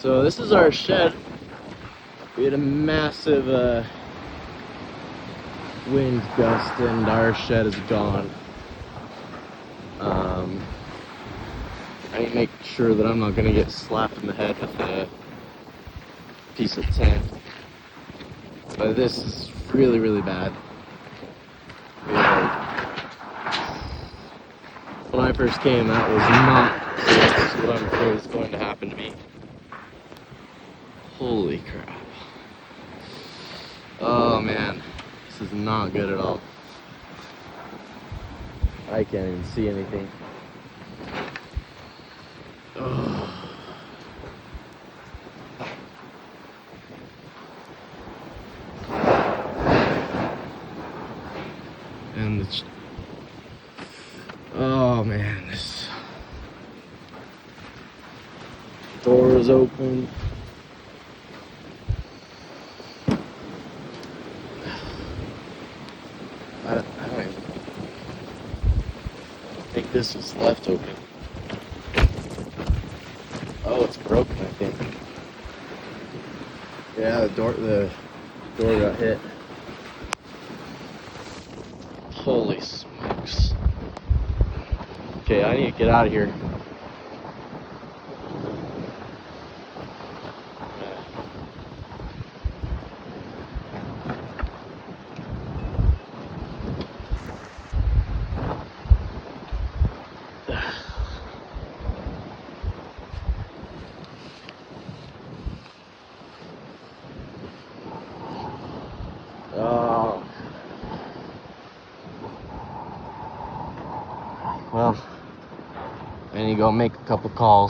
So this is our shed. We had a massive wind gust and our shed is gone. I need to make sure that I'm not going to get slapped in the head with a piece of tin. But this is really, really bad. When I first came, that was not what I'm afraid is going to happen to me. Holy crap. Oh man, this is not good at all. I can't even see anything. Oh. And it's, oh man, this door is open. I don't even think this was left open. Oh, it's broken, I think. Yeah, the door got hit. Holy smokes. Okay, I need to get out of here. Oh. Well, I need to go make a couple calls.